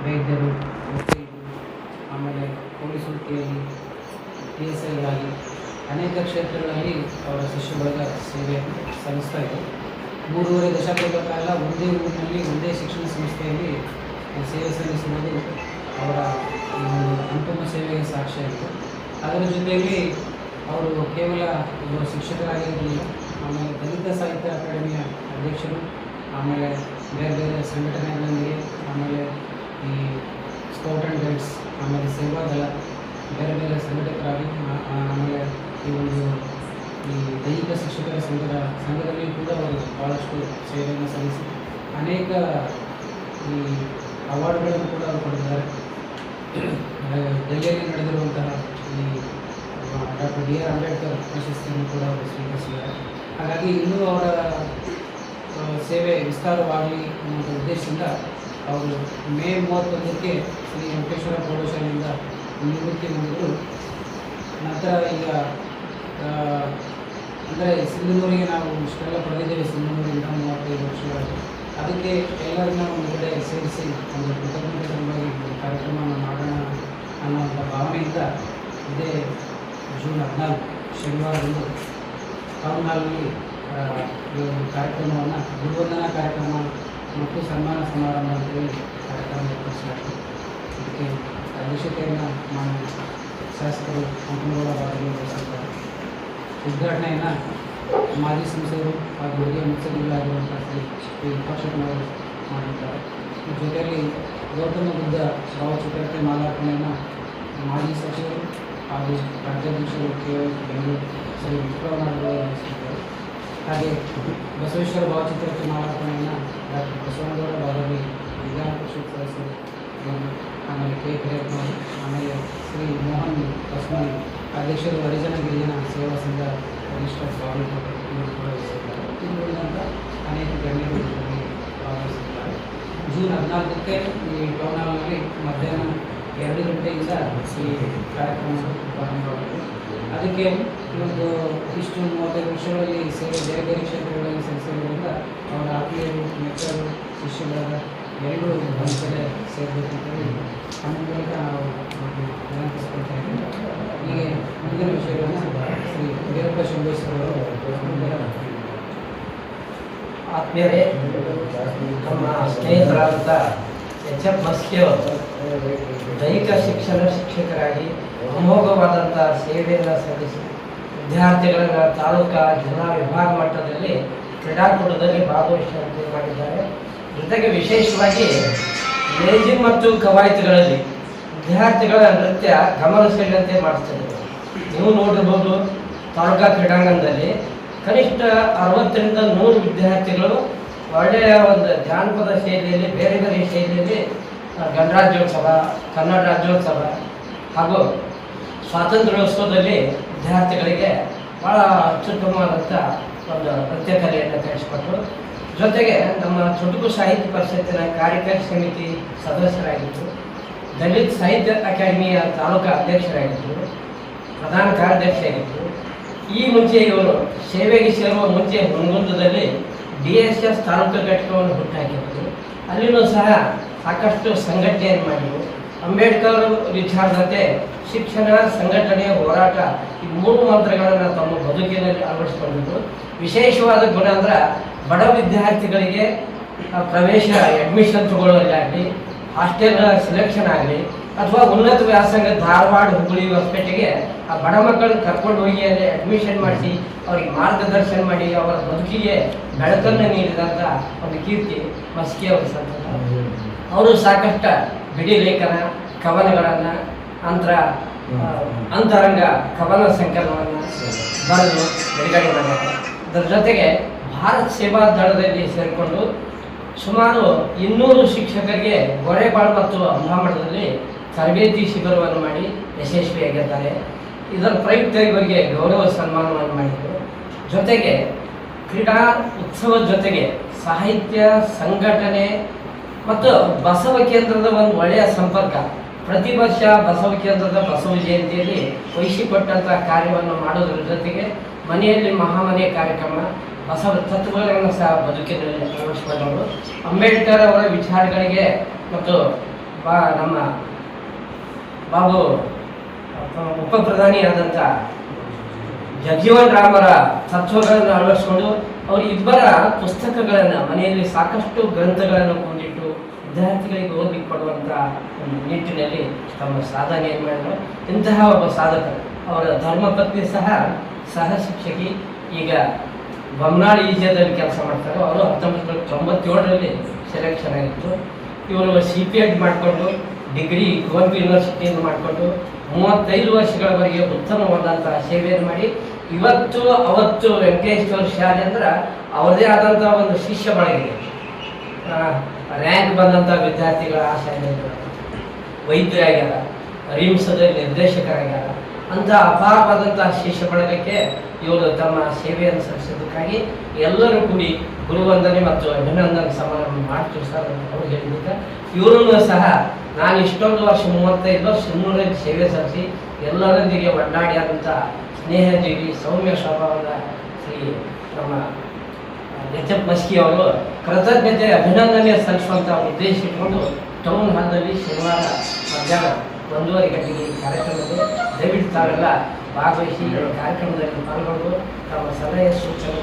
ವೈದ್ಯರು, ವಕೀಲರು, ಆಮೇಲೆ ಪೊಲೀಸ್ ವೃತ್ತಿಯಲ್ಲಿ PSIಗಳಾಗಿ ಅನೇಕ ಕ್ಷೇತ್ರಗಳಲ್ಲಿ ಅವರ ಶಿಷ್ಯ ಬಳಗ ಸೇವೆಯನ್ನು ಸಲ್ಲಿಸ್ತಾ ಇದೆ. 3.5 ದಶಕಗಳ ಕಾಲ ಒಂದೇ ಊರಿನಲ್ಲಿ ಒಂದೇ ಶಿಕ್ಷಣ ಸಂಸ್ಥೆಯಲ್ಲಿ ಸೇವೆ ಸಲ್ಲಿಸುವುದು ಅವರ ಈ ಒಂದು ಅನುಪಮ ಸೇವೆಗೆ ಸಾಕ್ಷಿಯಾಗಿದೆ. ಅದರ ಜೊತೆಯಲ್ಲಿ ಅವರು ಕೇವಲ ಒಬ್ಬ ಶಿಕ್ಷಕರಾಗಿರಲಿಲ್ಲ, ಆಮೇಲೆ ದಲಿತ ಸಾಹಿತ್ಯ ಅಕಾಡೆಮಿಯ ಅಧ್ಯಕ್ಷರು, ಆಮೇಲೆ ಬೇರೆ ಬೇರೆ ಸಂಘಟನೆಗಳೊಂದಿಗೆ, ಆಮೇಲೆ ಈ ಸ್ಕೌಟ್ ಆ್ಯಂಡ್ ಗೈಡ್ಸ್, ಆಮೇಲೆ ಸೇವಾದಳ, ಬೇರೆ ಬೇರೆ ಸಂಘಟಕರಾಗಿ, ಆಮೇಲೆ ಈ ಒಂದು ಈ ದೈಹಿಕ ಶಿಕ್ಷಕರ ಸಂಘದಲ್ಲಿ ಕೂಡ ಅವರು ಭಾಳಷ್ಟು ಸೇವೆಯನ್ನು ಸಲ್ಲಿಸಿ ಅನೇಕ ಈ ಅವಾರ್ಡ್ಗಳನ್ನು ಕೂಡ ಅವರು ಪಡೆದಿದ್ದಾರೆ. ಡೆಲ್ಲಿಯಲ್ಲಿ ನಡೆದಿರುವಂತಹ ಈ ಡಾಕ್ಟರ್ B.R. ಅಂಬೇಡ್ಕರ್ ಪ್ರಶಸ್ತಿಯನ್ನು ಕೂಡ ಅವರು ಸ್ವೀಕರಿಸಿದ್ದಾರೆ. ಹಾಗಾಗಿ ಇನ್ನೂ ಅವರ ಸೇವೆ ವಿಸ್ತಾರವಾಗಲಿ ಅನ್ನುವಂಥ ಉದ್ದೇಶದಿಂದ ಅವರು ಮೇ 31ಕ್ಕೆ ಶ್ರೀ ವೆಂಕಟೇಶ್ವರ ಪ್ರೌಢಶಾಲೆಯಿಂದ ನಿವೃತ್ತಿ ಹೊಂದಿದ್ರು. ನಂತರ ಈಗ ಅಂದರೆ ಸಿಂಧನೂರಿಗೆ ನಾವು ಇಷ್ಟೆಲ್ಲ ಪಡೆದಿದ್ದೇವೆ, ಸಿಂಧನೂರಿಂದ 35 ವರ್ಷಗಳಲ್ಲಿ. ಅದಕ್ಕೆ ಎಲ್ಲರನ್ನ ಒಂದು ಕಡೆ ಸೇರಿಸಿ ಒಂದು ಕೃತಜ್ಞತೆ ಸಲುವಾಗಿ ಕಾರ್ಯಕ್ರಮವನ್ನು ಮಾಡೋಣ ಅನ್ನೋಂಥ ಭಾವನೆಯಿಂದ ಇದೇ ಜೂನ್ 14 ಶನಿವಾರದಂದು ಟೌನ್ ಹಾಲ್ನಲ್ಲಿ ಈ ಒಂದು ಕಾರ್ಯಕ್ರಮವನ್ನು ಗುರುವಂದನಾ ಕಾರ್ಯಕ್ರಮ ಮತ್ತು ಸನ್ಮಾನ ಸಮಾರಂಭ ಅಂತೇಳಿ ಕಾರ್ಯಕ್ರಮ ಏರ್ಪಡಿಸಲಾಗಿದೆ. ಇದಕ್ಕೆ ಅಧ್ಯಕ್ಷತೆಯನ್ನು ಮಾನ್ಯ ಶಾಸಕರು ಹಂಪನಗೌಡ ಭಾಗವಹಿಸಿದ್ದಾರೆ. ಉದ್ಘಾಟನೆಯನ್ನು ಮಾಜಿ ಸಂಸದರು ಹಾಗೂ ಹಿರಿಯ ಮುತ್ಸದ್ದಿಗಳಾಗಿರುವಂಥ ಶ್ರೀ ವಿಪಕ್ಷಕನವರು ಮಾಡಿದ್ದಾರೆ. ಜೊತೆಯಲ್ಲಿ ಗೌತಮ ಬುದ್ಧ ಭಾವಚಿತ್ರಕ್ಕೆ ಮಾಲಾರ್ಪಣೆಯನ್ನು ಮಾಜಿ ಸಚಿವರು ಹಾಗೂ ರಾಜ್ಯಾಧ್ಯಕ್ಷರು ಬೆಂಗಳೂರು ಶ್ರೀ ವಿಪ್ಲವನಾಥರು ನಡೆಸಿದ್ದಾರೆ. ಹಾಗೆ ಬಸವೇಶ್ವರ ಭಾವಚಿತ್ರಕ್ಕೆ ಮಾಲಾರ್ಪಣೆಯನ್ನು ಡಾಕ್ಟರ್ ಬಸವನಗೌಡ ಬಾಗಲಿ ವಿಧಾನ ಪರಿಷತ್ ಸದಸ್ಯರು, ಆಮೇಲೆ K. ಕರಿಯಪ್ಪನವರು, ಆಮೇಲೆ ಶ್ರೀ ಮೋಹನ್ ಬಸ್ಮನಿ ಅಧ್ಯಕ್ಷರು ಹರಿಜನ ಗಿರಿಜನ ಸೇವಾ ಸಂಘ ಕನಿಷ್ಠ ಬಾಗಲಕೋಟೆ ಇವರು ಕೂಡ ವಹಿಸಿದ್ದಾರೆ. ಇನ್ನುಳಿದಂಥ ಅನೇಕ ಗಣ್ಯರು ಇದರಲ್ಲಿ ಭಾಗವಹಿಸಿದ್ದಾರೆ. ಜೂನ್ 14ಕ್ಕೆ ಈ ಟೌನ್ ಹಾಲ್ನಲ್ಲಿ ಮಧ್ಯಾಹ್ನ 2 ಗಂಟೆಯಿಂದ ಈ ಕಾರ್ಯಕ್ರಮ ಪ್ರಾರಂಭವಾಗಿದೆ. ಅದಕ್ಕೆ ಒಂದು ಇಷ್ಟು 35 ವರ್ಷಗಳಲ್ಲಿ ಸೇವೆ ಬೇರೆ ಬೇರೆ ಕ್ಷೇತ್ರಗಳಲ್ಲಿ ಸಲ್ಲಿಸಿರುವುದರಿಂದ ಅವರ ಆತ್ಮೀಯರು, ಮಿತ್ರರು, ಶಿಷ್ಯರಾದ ಎಲ್ಲರೂ ಒಂದು ಕಡೆ ಸೇರಬೇಕು ಅಂತೇಳಿ ನಮ್ಮ ಮೂಲಕ ನಾವು ವಿನಂತಿಸ್ಕೊಳ್ತಾ ಇದ್ದೀವಿ. ಹೀಗೆ ಮುಂದಿನ ವಿಷಯಗಳನ್ನು ಶ್ರೀ ವೀರಪ್ಪ ಶಂಭೇಶ್ವರವರು ಆತ್ಮೀಯರೇ, ನಮ್ಮ ಸ್ನೇಹಿತರಾದಂಥ H.F. ಮಸ್ಕಿಯವರು ದೈಹಿಕ ಶಿಕ್ಷಕರಾಗಿ ಅಮೋಘವಾದಂಥ ಸೇವೆಯನ್ನು ಸಲ್ಲಿಸಿ ವಿದ್ಯಾರ್ಥಿಗಳನ್ನು ತಾಲೂಕಾ ಜಿಲ್ಲಾ ವಿಭಾಗ ಮಟ್ಟದಲ್ಲಿ ಕ್ರೀಡಾಕೂಟದಲ್ಲಿ ಭಾಗವಹಿಸುವಂತೆ ಮಾಡಿದ್ದಾರೆ. ಜೊತೆಗೆ ವಿಶೇಷವಾಗಿ ಲೇಜಿಂಗ್ ಮತ್ತು ಕವಾಯತುಗಳಲ್ಲಿ ವಿದ್ಯಾರ್ಥಿಗಳ ನೃತ್ಯ ಗಮನ ಸೆಳೆಯುವಂತೆ ಮಾಡಿಸ್ತಿದ್ದಾರೆ. ನೀವು ನೋಡಿರ್ಬೋದು, ತಾಲೂಕಾ ಕ್ರೀಡಾಂಗಣದಲ್ಲಿ ಕನಿಷ್ಠ 60ರಿಂದ 100 ವಿದ್ಯಾರ್ಥಿಗಳು ಒಳ್ಳೆಯ ಒಂದು ಜಾನಪದ ಶೈಲಿಯಲ್ಲಿ, ಬೇರೆ ಬೇರೆ ಶೈಲಿಯಲ್ಲಿ ಗಣರಾಜ್ಯೋತ್ಸವ, ಕನ್ನಡ ರಾಜ್ಯೋತ್ಸವ ಹಾಗೂ ಸ್ವಾತಂತ್ರ್ಯೋತ್ಸವದಲ್ಲಿ ವಿದ್ಯಾರ್ಥಿಗಳಿಗೆ ಭಾಳ ಅತ್ಯುತ್ತಮವಾದಂಥ ಒಂದು ನೃತ್ಯ ಕಲೆಯನ್ನು ಕಲಿಸಿಕೊಟ್ಟರು. ಜೊತೆಗೆ ನಮ್ಮ ಚುಟುಕು ಸಾಹಿತ್ಯ ಪರಿಷತ್ತಿನ ಕಾರ್ಯಕಾರಿ ಸಮಿತಿ ಸದಸ್ಯರಾಗಿದ್ದರು, ದಲಿತ ಸಾಹಿತ್ಯ ಅಕಾಡೆಮಿಯ ತಾಲೂಕಾ ಅಧ್ಯಕ್ಷರಾಗಿದ್ದರು, ಪ್ರಧಾನ ಕಾರ್ಯದರ್ಶಿಯಾಗಿದ್ದರು. ಈ ಮುಂಚೆ ಇವರು ಸೇವೆಗೆ ಸೇರುವ ಮುಂಚೆ ಹುನಗುಂದದಲ್ಲಿ DSS ತಾಲೂಕು ಘಟಕವನ್ನು ಹುಟ್ಟಾಕಿದ್ರು. ಅಲ್ಲಿಯೂ ಸಹ ಸಾಕಷ್ಟು ಸಂಘಟನೆಯನ್ನು ಮಾಡಿದರು. ಅಂಬೇಡ್ಕರ್ ವಿಚಾರದಂತೆ ಶಿಕ್ಷಣ, ಸಂಘಟನೆ, ಹೋರಾಟ ಈ 3 ಮಂತ್ರಗಳನ್ನು ತಮ್ಮ ಬದುಕಿನಲ್ಲಿ ಅಳವಡಿಸಿಕೊಂಡಿದ್ದು. ವಿಶೇಷವಾದ ಗುಣ ಅಂದ್ರೆ ಬಡ ವಿದ್ಯಾರ್ಥಿಗಳಿಗೆ ಪ್ರವೇಶ ಅಡ್ಮಿಷನ್ ತಗೊಳ್ಳೋದಾಗಲಿ, ಹಾಸ್ಟೆಲ್ ಸೆಲೆಕ್ಷನ್ ಆಗಲಿ, ಅಥವಾ ಉನ್ನತ ವ್ಯಾಸಂಗ ಧಾರವಾಡ, ಹುಬ್ಬಳ್ಳಿ, ಹೊಸಪೇಟೆಗೆ ಆ ಬಡ ಮಕ್ಕಳನ್ನು ಕರ್ಕೊಂಡು ಹೋಗಿ ಅಲ್ಲಿ ಅಡ್ಮಿಷನ್ ಮಾಡಿಸಿ ಅವರಿಗೆ ಮಾರ್ಗದರ್ಶನ ಮಾಡಿ ಅವರ ಬದುಕಿಗೆ ಬೆಳಕನ್ನು ನೀಡಿದಂಥ ಒಂದು ಕೀರ್ತಿ ಮಸ್ಕಿ ಅವರ ಸಂತತ. ಅವರು ಸಾಕಷ್ಟು ಬಿಡಿ ಲೇಖನ, ಕವನಗಳನ್ನು, ಅಂತರಂಗ ಕವನ ಸಂಕಲನವನ್ನು ಬರೆದು ಬಿಡುಗಡೆ ಮಾಡಿದ್ದಾರೆ. ಅದರ ಜೊತೆಗೆ ಭಾರತ ಸೇವಾ ದಳದಲ್ಲಿ ಸೇರಿಕೊಂಡು ಸುಮಾರು 200 ಶಿಕ್ಷಕರಿಗೆ ಗೊರೆಬಾಳ್ ಮತ್ತು ಅಂಬಾಮಠದಲ್ಲಿ ತರಬೇತಿ ಶಿಬಿರವನ್ನು ಮಾಡಿ ಯಶಸ್ವಿಯಾಗಿದ್ದಾರೆ. ಇದರ ಪ್ರಯುಕ್ತ ಇವರಿಗೆ ಗೌರವ ಸನ್ಮಾನವನ್ನು ಮಾಡಿದರು. ಜೊತೆಗೆ ಕ್ರೀಡಾ ಉತ್ಸವದ ಜೊತೆಗೆ ಸಾಹಿತ್ಯ, ಸಂಘಟನೆ ಮತ್ತು ಬಸವ ಕೇಂದ್ರದ ಒಂದು ಒಳ್ಳೆಯ ಸಂಪರ್ಕ. ಪ್ರತಿ ವರ್ಷ ಬಸವ ಕೇಂದ್ರದ ಬಸವ ಜಯಂತಿಯಲ್ಲಿ ವಹಿಸಿಕೊಟ್ಟಂಥ ಕಾರ್ಯವನ್ನು ಮಾಡೋದ್ರ ಜೊತೆಗೆ ಮನೆಯಲ್ಲಿ ಮಹಾಮನೆ ಕಾರ್ಯಕ್ರಮ, ಬಸವ ತತ್ವಗಳನ್ನು ಸಹ ಬದುಕಿನಲ್ಲಿ ಅಳವಡಿಸಿಕೊಂಡವರು. ಅಂಬೇಡ್ಕರ್ ಅವರ ವಿಚಾರಗಳಿಗೆ ಮತ್ತು ನಮ್ಮ ಬಾಬು ಉಪ ಪ್ರಧಾನಿಯಾದಂಥ ಜಗಜೀವನ್ ರಾಮರ ತತ್ವಗಳನ್ನು ಅಳವಡಿಸಿಕೊಂಡು ಅವರು ಇಬ್ಬರ ಪುಸ್ತಕಗಳನ್ನು ಮನೆಯಲ್ಲಿ ಸಾಕಷ್ಟು ಗ್ರಂಥಗಳನ್ನು ಕೊಂಡಿಟ್ಟು ವಿದ್ಯಾರ್ಥಿಗಳಿಗೆ ಓದಲಿಕ್ಕೆ ಕೊಡುವಂಥ ಒಂದು ನಿಟ್ಟಿನಲ್ಲಿ ತಮ್ಮ ಸಾಧನೆಯನ್ನು ಮಾಡಿದರು. ಇಂತಹ ಒಬ್ಬ ಸಾಧಕರು. ಅವರ ಧರ್ಮಪತ್ನಿ ಸಹ ಶಿಕ್ಷಕಿ, ಈಗ ಬೊಮ್ಮನಾಡಿ ಈಜದಲ್ಲಿ ಕೆಲಸ ಮಾಡ್ತಾರೆ. ಅವರು 1997ರಲ್ಲಿ ಸೆಲೆಕ್ಷನ್ ಆಗಿತ್ತು. ಇವರು CPEd ಮಾಡಿಕೊಂಡು ಡಿಗ್ರಿ ಕುವೆಂಪು ಯೂನಿವರ್ಸಿಟಿಯನ್ನು ಮಾಡಿಕೊಂಡು 35 ವರ್ಷಗಳವರೆಗೆ ಉತ್ತಮವಾದಂಥ ಸೇವೆಯನ್ನು ಮಾಡಿ ಅವತ್ತು ವೆಂಕಟೇಶ್ವರ ಶಾಲೆ ಅಂದ್ರೆ ಅವರದೇ ಆದಂಥ ಒಂದು ಶಿಷ್ಯ ಬಳಗಿದೆ. ರ್ಯಾಂಕ್ ಬಂದಂಥ ವಿದ್ಯಾರ್ಥಿಗಳ ಶಾಲೆಗಳು ವೈದ್ಯರಾಗ್ಯಾರ, ರಿಮ್ಸದಲ್ಲಿ ನಿರ್ದೇಶಕರಾಗ್ಯಾರ. ಅಂಥ ಅಪಾರವಾದಂಥ ಶಿಷ್ಯ ಬಳಗಕ್ಕೆ ಇವರು ತಮ್ಮ ಸೇವೆಯನ್ನು ಸಲ್ಲಿಸೋದಕ್ಕಾಗಿ ಎಲ್ಲರೂ ಕೂಡಿ ಗುರುವಂದನೆ ಮತ್ತು ಅಭಿನಂದನೆ ಸಮಾರಂಭ ಮಾಡ್ತೀವಿ ಸರ್ ಅಂತ ಅವರು ಹೇಳಿದ್ದಕ್ಕೆ ಇವರನ್ನು ಸಹ ನಾನು ಇಷ್ಟೊಂದು ವರ್ಷ 35 ವರ್ಷ ಇನ್ನೂರಲ್ಲಿ ಸೇವೆ ಸಲ್ಲಿಸಿ ಎಲ್ಲರೊಂದಿಗೆ ಒಡ್ಡಾಡಿ ಆದಂಥ ಸ್ನೇಹಜೀವಿ ಸೌಮ್ಯ ಸ್ವಭಾವದ ಶ್ರೀ ನಮ್ಮ ಎಚ್.ಎಫ್. ಮಸ್ಕಿ ಅವರು ಕೃತಜ್ಞತೆ ಅಭಿನಂದನೆ ಸಲ್ಲಿಸುವಂಥ ಉದ್ದೇಶ ಇಟ್ಕೊಂಡು ಟೌನ್ ಹಾಲ್ನಲ್ಲಿ ಶನಿವಾರ ಮಧ್ಯಾಹ್ನ 1:30 ಗಂಟೆಗೆ ಈ ಕಾರ್ಯಕ್ರಮದಲ್ಲಿ ದಯವಿಟ್ಟು ತಾವೆಲ್ಲ ಭಾಗವಹಿಸಿ ಕಾರ್ಯಕ್ರಮದಲ್ಲಿ ಪಾಲ್ಗೊಂಡು ತಮ್ಮ ಸಲಹೆ ಸೂಚನೆ